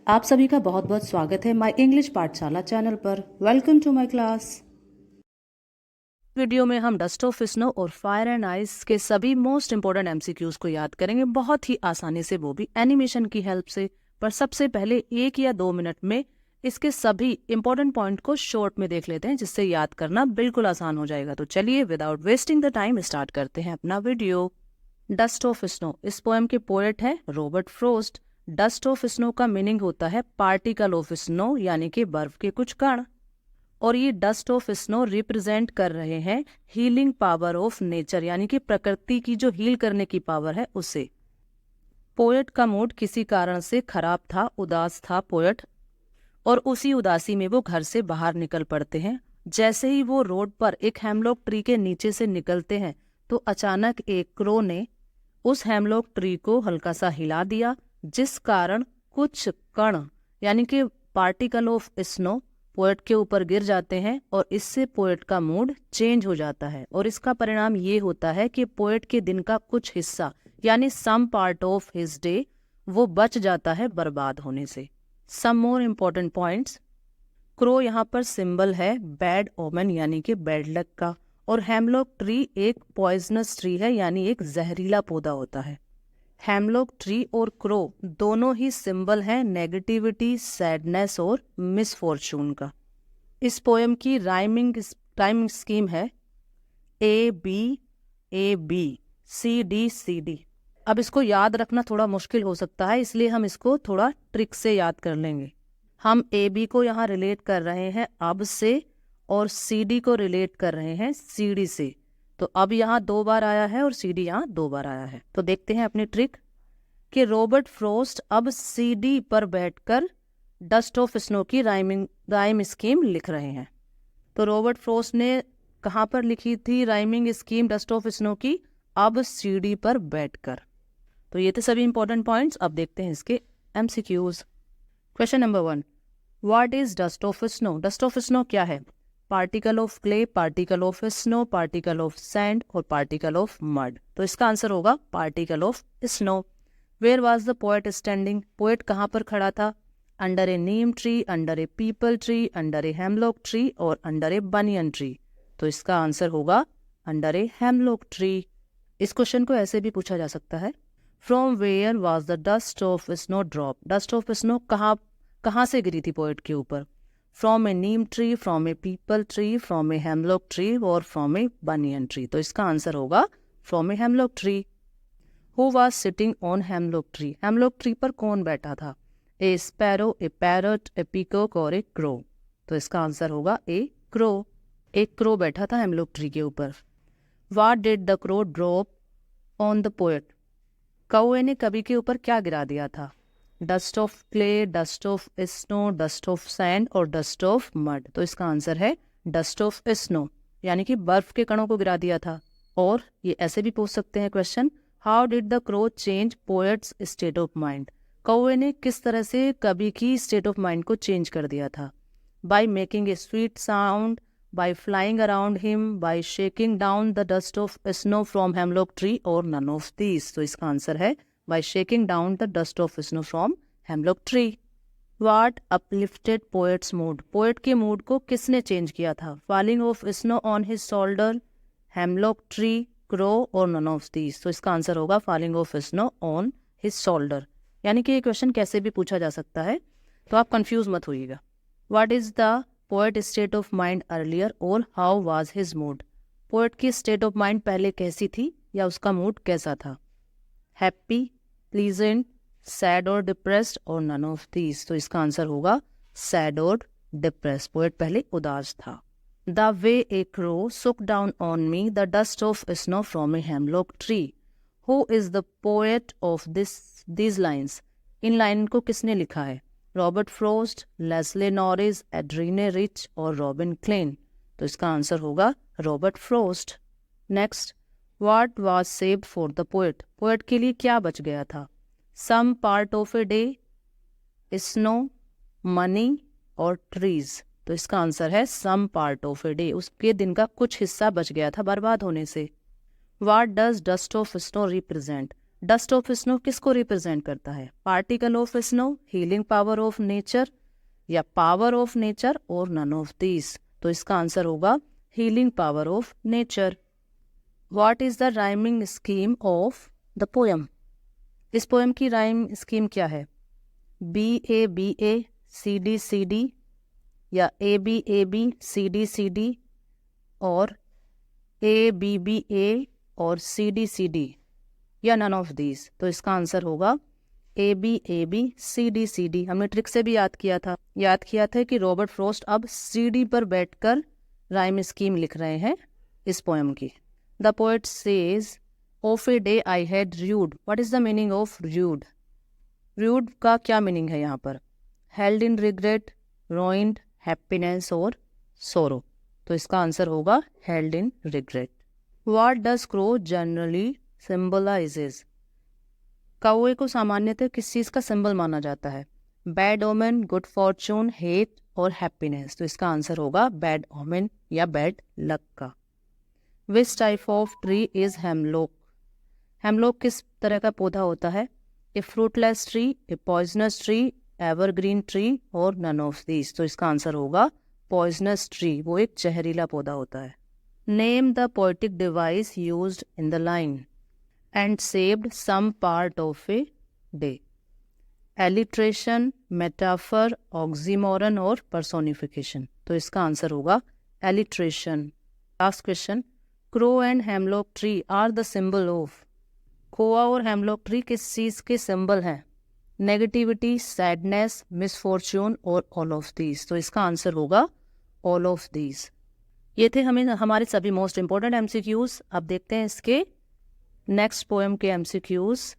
आप सभी का बहुत बहुत स्वागत है माय इंग्लिश पाठशाला चैनल पर। Welcome to my class. Video में हम डस्ट ऑफ स्नो और फायर एंड आइस के सभी मोस्ट इंपोर्टेंट एमसीक्यूज को याद करेंगे, बहुत ही आसानी से, वो भी एनिमेशन की हेल्प से। पर सबसे पहले 1 या 2 मिनट में इसके सभी इंपॉर्टेंट पॉइंट को शॉर्ट में देख लेते हैं, जिससे याद करना बिल्कुल आसान हो जाएगा। तो चलिए without wasting the time start करते हैं अपना वीडियो। डस्ट ऑफ स्नो, इस पोएम के पोएट हैं Robert Frost. Dust of snow का मीनिंग होता है पार्टिकल ऑफ स्नो, यानी कि बर्फ के कुछ कण। और ये डस्ट ऑफ स्नो रिप्रेजेंट कर रहे हैं हीलिंग पावर ऑफ नेचर, यानी कि प्रकृति की जो हील करने की पावर है उसे। पोएट का मूड किसी कारण से खराब था, उदास था पोएट, और उसी उदासी में वो घर से बाहर निकल पड़ते हैं। जैसे ही वो रोड पर एक हेमलॉक ट्री के नीचे से निकलते हैं तो अचानक एक क्रो ने उस हेमलॉक ट्री को हल्का सा हिला दिया, जिस कारण कुछ कण यानी कि पार्टिकल ऑफ स्नो पोएट के ऊपर गिर जाते हैं और इससे पोएट का मूड चेंज हो जाता है। और इसका परिणाम ये होता है कि पोएट के दिन का कुछ हिस्सा यानी some part of his day वो बच जाता है बर्बाद होने से। Some more important points. Crow यहाँ पर सिंबल है बैड ओमेन यानी कि बैड लक का, और हेमलॉक ट्री एक पॉइजनस ट्री है यानी एक जहरीला पौधा होता है। हेमलॉक ट्री और क्रो दोनों ही सिंबल हैं नेगेटिविटी, सैडनेस और मिसफॉर्चून का। इस पोएम की राइमिंग स्कीम है ए बी सी डी। अब इसको याद रखना थोड़ा मुश्किल हो सकता है, इसलिए हम इसको थोड़ा ट्रिक से याद कर लेंगे। हम ए बी को यहाँ रिलेट कर रहे हैं अब से, और सी डी को रिलेट कर रहे हैं सी डी से। तो अब यहाँ 2 बार आया है और सी डी यहाँ 2 बार आया है। तो देखते हैं अपनी ट्रिक कि रॉबर्ट फ्रॉस्ट अब सी डी पर बैठकर डस्ट ऑफ स्नो की राइम स्कीम लिख रहे हैं। तो रॉबर्ट फ्रॉस्ट ने कहाँ पर लिखी थी rhyming scheme dust of snow की? अब सी डी पर बैठकर। तो ये थे सभी इंपॉर्टेंट पॉइंट्स। अब देखते हैं इसके MCQs. Question number 1, what is dust of snow? Dust of snow क्या है? Particle of clay, particle of snow, particle of sand और पार्टिकल ऑफ मड। तो इसका आंसर होगा particle of snow. Where was the poet standing? Poet कहाँ पर खड़ा था? Under a neem tree, under a peepal tree, under a hemlock tree और under a banyan tree. तो इसका आंसर होगा अंडर ए हेमलॉक ट्री। इस क्वेश्चन को ऐसे भी पूछा जा सकता है, from where was the dust of snow drop? Dust of snow कहाँ से गिरी थी पोएट के ऊपर? From a neem tree, from a peepal tree, from a hemlock tree और फ्रॉम ए बनियन ट्री। तो इसका आंसर होगा from a hemlock tree. Who was sitting on hemlock tree? Hemlock tree पर कौन बैठा था? A sparrow, A parrot, A peacock और ए crow. तो इसका आंसर होगा ए क्रो। एक क्रो बैठा था हेमलॉक ट्री के ऊपर। What did the crow drop on the poet? कौए ने कवि के ऊपर क्या गिरा दिया था? Dust of clay, dust of snow, dust of sand और डस्ट ऑफ मड। तो इसका आंसर है डस्ट ऑफ स्नो, यानी कि बर्फ के कणों को गिरा दिया था। और ये ऐसे भी पूछ सकते हैं question, how did the crow change poet's state of mind? कौए ने किस तरह से कवि की स्टेट ऑफ माइंड को चेंज कर दिया था? By making a sweet sound, by flying around him, by shaking down the dust of snow from hemlock tree और नन ऑफ दीज। तो इसका आंसर है by shaking down the dust of snow from hemlock tree. What uplifted poet's mood? Poet के mood को किसने change किया था? Falling of snow on his shoulder, hemlock tree, crow और नन ऑफ दीज। तो इसका आंसर होगा falling of snow on his shoulder. यानी कि ये क्वेश्चन कैसे भी पूछा जा सकता है, तो आप कंफ्यूज मत होइएगा। What is the poet state of mind earlier और how was his mood? Poet की स्टेट ऑफ माइंड पहले कैसी थी या उसका मूड कैसा था? हैप्पी, प्लीजेंट, सैड और डिप्रेस्ड और नन ऑफ दीज। तो इसका आंसर होगा सैड और डिप्रेस्ड। पोएट पहले उदास था। The way a crow shook down on me the dust of snow from a hemlock tree. Who is the poet of these lines? इन line को किसने लिखा है? Robert Frost, Leslie Norris, Adrienne Rich और Robin Klein. तो इसका answer होगा Robert Frost. Next, what was saved for the poet? Poet के लिए क्या बच गया था? Some part of a day, snow, money और ट्रीज। तो इसका आंसर है some part of a day. उसके दिन का कुछ हिस्सा बच गया था बर्बाद होने से। What does dust of snow represent? Dust of snow किसको रिप्रेजेंट करता है? Particle of snow, healing power of nature या पावर ऑफ नेचर और नन ऑफ दीज? तो इसका आंसर होगा healing power of nature. What is the rhyming scheme of the poem? इस poem की राइम स्कीम क्या है? BA CD या AB CD और ABBA और CD या नन ऑफ दीज? तो इसका आंसर होगा AB CD। हमने ट्रिक से भी याद किया था कि रॉबर्ट फ्रॉस्ट अब CD पर बैठकर राइम स्कीम लिख रहे हैं इस पोएम की। The poet says of a day I had rued. What is the meaning of rued? Rued का क्या मीनिंग है यहाँ पर? Held in regret, ruined, happiness और सोरो? तो इसका आंसर होगा held in regret. What does crow generally symbolises? कौवे को सामान्यतः किस चीज़ का सिंबल माना जाता है? Bad omen, good fortune, hate और हैप्पीनेस? तो इसका आंसर होगा बैड ओमेन या बैड लक का। Which type of tree is hemlock? Hemlock किस तरह का पौधा होता है? A fruitless tree, a poisonous tree, evergreen tree और नन ऑफ दीज? तो इसका आंसर होगा पॉइजनस ट्री, वो एक जहरीला पौधा होता है। Name the poetic device used in the line and saved some part of a day? Alliteration, metaphor, oxymoron और पर्सोनिफिकेशन? तो इसका आंसर होगा alliteration. Last question, crow and hemlock tree are the symbol of? कोआ और hemlock tree किस चीज़ के symbol हैं? नेगेटिविटी, सैडनेस, मिसफॉर्च्यून और ऑल ऑफ दीज? तो इसका आंसर होगा ऑल ऑफ दीज। ये थे हमारे सभी मोस्ट इंपॉर्टेंट MCQs। अब देखते हैं इसके नेक्स्ट पोएम के MCQs।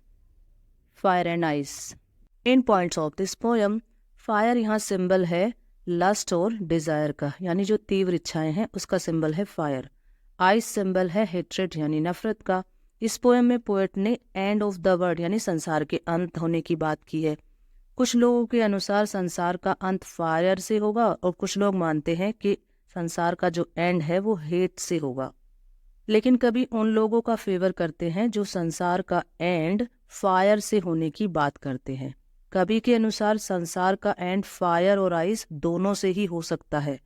Fire and ice. Main points of this poem. Fire यहाँ सिंबल है लस्ट और डिजायर का, यानी जो तीव्र इच्छाएं हैं उसका सिंबल है फायर। आइस सिंबल है हेट्रेड यानी नफरत का। इस पोएम में पोएट ने एंड ऑफ द वर्ल्ड यानी संसार के अंत होने की बात की है। कुछ लोगों के अनुसार संसार का अंत फायर से होगा और कुछ लोग मानते हैं कि संसार का जो एंड है वो हेट से होगा। लेकिन कभी उन लोगों का फेवर करते हैं जो संसार का एंड फायर से होने की बात करते हैं। कभी के अनुसार संसार का एंड फायर और आइस दोनों से ही हो सकता है।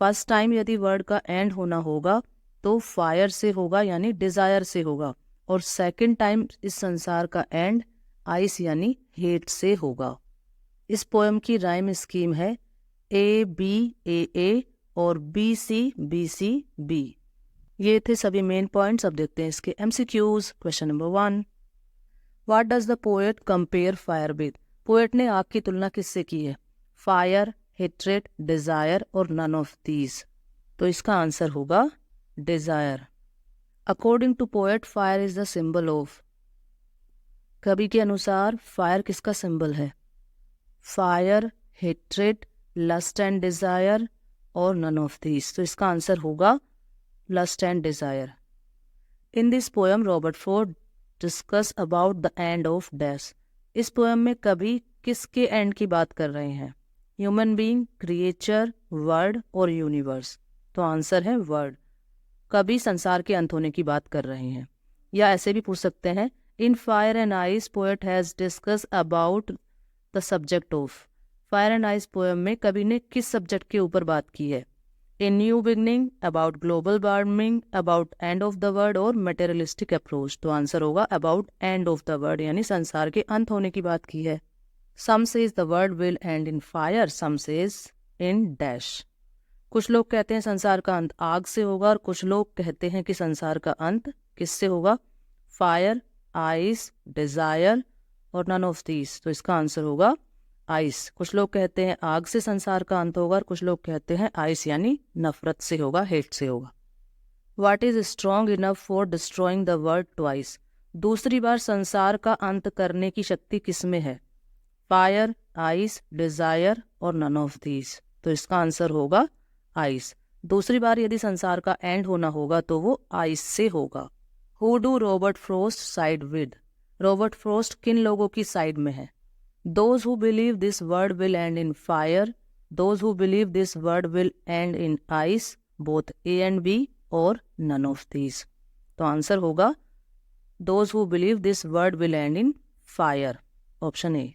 फर्स्ट टाइम यदि वर्ल्ड का एंड होना होगा तो फायर से होगा यानी डिजायर से होगा, और सेकंड टाइम इस संसार का एंड आइस यानी हेट से होगा। इस पोएम की राइम स्कीम है ABAA और BCBCB। ये थे सभी मेन पॉइंट्स। अब देखते हैं इसके MCQs। Question number 1, what does the poet compare fire with? Poet ने आग की तुलना किससे की है? फायर, हेट्रेड, डिजायर और नन ऑफ दीज? तो इसका आंसर होगा desire. According to poet fire is the symbol of? कवि के अनुसार फायर किसका सिंबल है? Fire, hatred, lust and desire और नन ऑफ दीज? तो इसका आंसर होगा lust and desire. In this poem Robert Frost discuss about the end of dash? इस पोएम में कवि किसके एंड की बात कर रहे हैं? ह्यूमन बीइंग, क्रिएचर, वर्ल्ड और यूनिवर्स? तो आंसर है वर्ल्ड। कवि संसार के अंत होने की बात कर रहे हैं। या ऐसे भी पूछ सकते हैं, in fire and ice poet has discuss about the subject of? Fire and ice poem में कवि ने किस सब्जेक्ट के ऊपर बात की है? A new beginning, about global warming, about end of the world और मटेरियलिस्टिक अप्रोच? तो आंसर होगा about end of the world, यानी संसार के अंत होने की बात की है। Some says the world will end in fire, some says in dash? कुछ लोग कहते हैं संसार का अंत आग से होगा और कुछ लोग कहते हैं कि संसार का अंत किससे होगा? फायर, आइस, डिजायर और नन ऑफ दीज? तो इसका आंसर होगा आइस। कुछ लोग कहते हैं आग से संसार का अंत होगा और कुछ लोग कहते हैं आइस यानी नफरत से होगा, हेट से होगा। What is strong enough for destroying the world twice? दूसरी बार संसार का अंत करने की शक्ति किसमें है? फायर, आइस, डिजायर और नन ऑफ दीज? तो इसका आंसर होगा आइस। दूसरी बार यदि संसार का एंड होना होगा तो वो आइस से होगा। Who do Robert Frost side with? Robert Frost किन लोगों की साइड में है? Those who believe this world will end in fire, those who believe this world will end in ice, both A and B और none of these? तो answer होगा those who believe this word will end in fire, option A.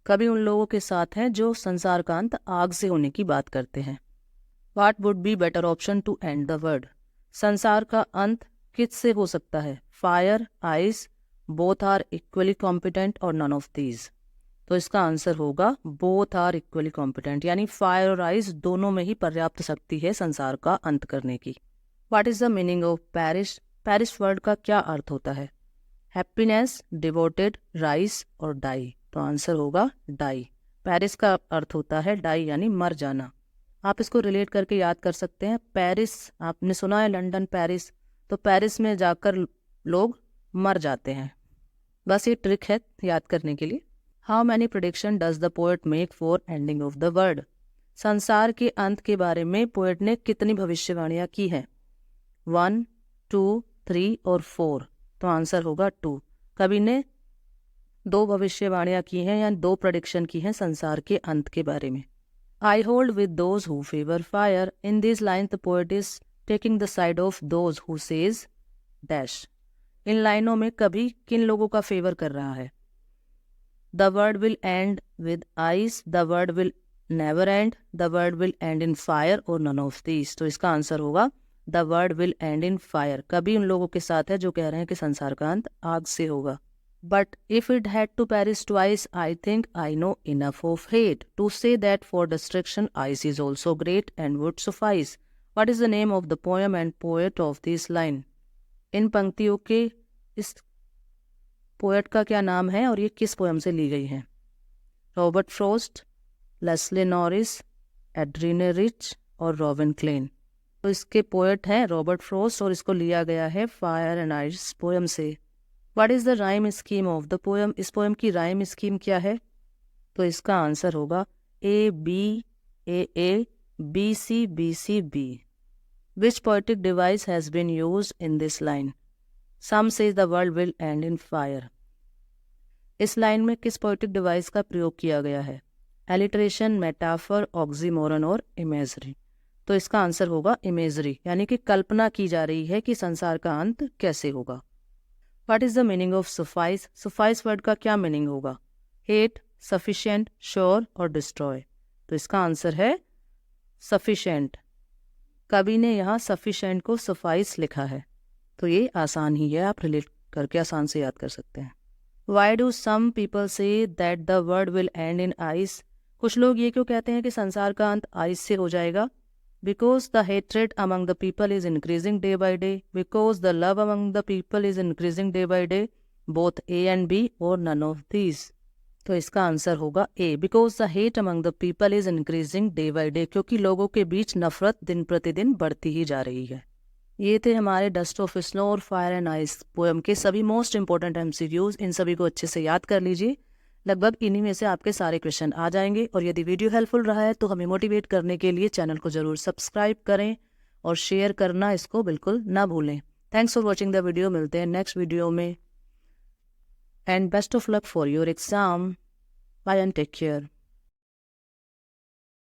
कभी उन लोगों के साथ हैं जो संसार का अंत आग से होने की बात करते हैं। What would be better option to end the world, संसार का अंत किससे हो सकता है, fire, ice, both are equally competent और नन ऑफ दीज। तो इसका आंसर होगा बोथ आर इक्वली कॉम्पिटेंट, यानी फायर और आइस दोनों में ही पर्याप्त शक्ति है संसार का अंत करने की। What is the meaning of perish, perish word का क्या अर्थ होता है, हैप्पीनेस, डिवोटेड, राइस और डाई। तो आंसर होगा डाई। पेरिस का अर्थ होता है डाई यानी मर जाना। आप इसको रिलेट करके याद कर सकते हैं। पेरिस आपने सुना है, लंदन, पेरिस, तो पेरिस में जाकर लोग मर जाते हैं। बस ये ट्रिक है याद करने के लिए। How many prediction does the poet make for ending of the world, संसार के अंत के बारे में पोएट ने कितनी भविष्यवाणियां की हैं, 1, 2, 3 और 4। तो आंसर होगा 2। कवि ने 2 भविष्यवाणियां की हैं या 2 प्रेडिक्शन की हैं संसार के अंत के बारे में। I hold with those who favour fire, in this line the poet is taking the side of those who says dash. इन लाइनों में कवि किन लोगों का फेवर कर रहा है, the world will and with ice, the world will never and, the world will end in fire और नन ऑफ दीज। तो इसका आंसर होगा the world will end in fire. कभी उन लोगों के साथ है जो कह रहे हैं कि संसार का अंत आग से होगा। But if it had to perish twice, I think I know enough of hate to say that for destruction ice is also great and would suffice. What is the name of the poem and poet of this line. इन पंक्तियों के इस poet का क्या नाम है और ये किस पोएम से ली गई है, Robert Frost, Leslie Norris, Adrienne Rich और रॉबिन क्लेन। तो इसके पोएट हैं रॉबर्ट फ्रॉस्ट और इसको लिया गया है फायर एंड आइस पोएम से। What is the rhyme scheme of the poem, इस पोएम की राइम स्कीम क्या है। तो इसका आंसर होगा A B A A B C B C B. Which poetic device has been used in this line, some says the world will end in fire. इस line में किस poetic device का प्रयोग किया गया है, एलिट्रेशन, मेटाफर, ऑक्सीमोरन और imagery. तो इसका आंसर होगा इमेजरी, यानी कि कल्पना की जा रही है कि संसार का अंत कैसे होगा। What is the meaning of suffice, suffice word का क्या मीनिंग होगा, हेट, सफिशिएंट, श्योर और डिस्ट्रॉय। तो इसका आंसर है सफिशिएंट। कवि ने यहाँ सफिशिएंट को सफाइस लिखा है, तो ये आसान ही है, आप रिलेट करके आसान से याद कर सकते हैं। Why do some people say that the world will end in ice, कुछ लोग ये क्यों कहते हैं कि संसार का अंत आइस से हो जाएगा। Because the hatred among the people is increasing day by day, because the love among the people is increasing day by day, both A and B और नन ऑफ दीज। तो इसका आंसर होगा A, because the hate among the people is increasing day by day, क्योंकि लोगों के बीच नफरत दिन प्रतिदिन बढ़ती ही जा रही है। ये थे हमारे डस्ट ऑफ स्नो और फायर एंड आइस पोएम के सभी मोस्ट इंपॉर्टेंट एमसीक्यूज। इन सभी को अच्छे से याद कर लीजिए, लगभग इन्हीं में से आपके सारे क्वेश्चन आ जाएंगे। और यदि वीडियो हेल्पफुल रहा है तो हमें मोटिवेट करने के लिए चैनल को जरूर सब्सक्राइब करें और शेयर करना इसको बिल्कुल ना भूलें। Thanks for watching the video, मिलते हैं नेक्स्ट वीडियो में and best of luck for your exam. Bye and take care.